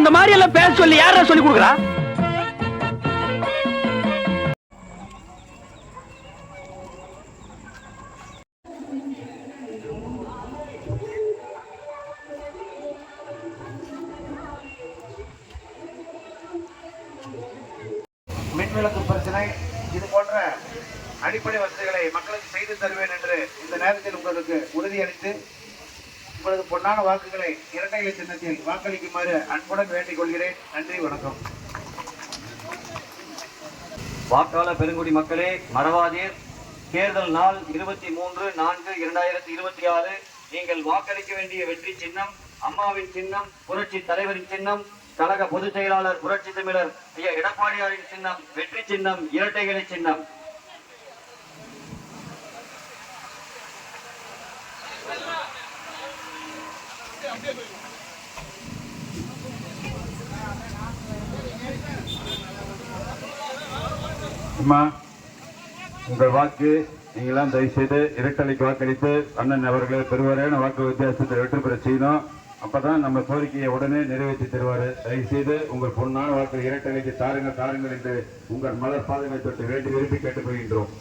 அந்த மாதிரி எல்லாம் பேச சொல்லி யாரா சொல்லி கொடுக்குறா? மின்விளக்கு பிரச்சனை இது போன்ற அடிப்படை வசதிகளை மக்களுக்கு செய்து தருவேன் என்று இந்த நேரத்தில் உங்களுக்கு உறுதியளித்து உங்களது பொன்னான வாக்குகளை இரட்டை இலை சின்னத்தில் வாக்களிக்குமாறு அன்புடன் வேண்டிக் கொள்கிறேன். நன்றி, வணக்கம். வாக்காளர் பெருங்குடி மக்களே, மறவாதீர், தேர்தல் நாள் 23/4/2026. நீங்கள் வாக்களிக்க வேண்டிய வெற்றி சின்னம் அம்மாவின் சின்னம், புரட்சி தலைவரின் சின்னம், கழக பொதுச் செயலாளர் புரட்சி தமிழர் ஐயா எடப்பாடியாரின் சின்னம் வெற்றி சின்னம், இரட்டை இலை சின்னம். அம்மா, உங்கள் வாக்கு நீங்களாம் தயவுசெய்து இரட்டலைக்கு வாக்களித்து அண்ணன் அவர்களை பெருவாரியான வாக்கு வித்தியாசத்தை வெற்றி பெற செய்யணும். அப்பதான் நம்ம கோரிக்கையை உடனே நிறைவேற்றி தருவாரு. தயவுசெய்து உங்கள் பொன்னான வாக்கு இரட்டலைக்கு தாருங்கள் என்று உங்கள் மலர் பாதங்களை தொட்டு வேண்டி விரும்பி கேட்டுக்கொள்கின்றோம்.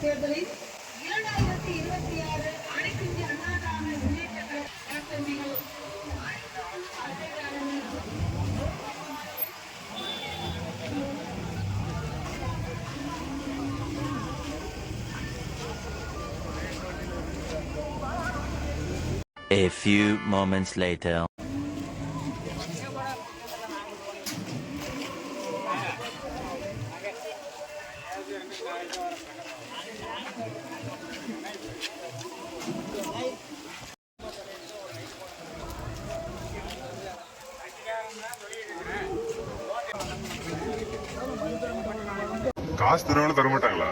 தேர்தலில் 2026 அனைத்து இந்திய Anna Dravida Munnetra Kazhagam A few moments later. காசு தருவாங்க, தர மாட்டாங்களா?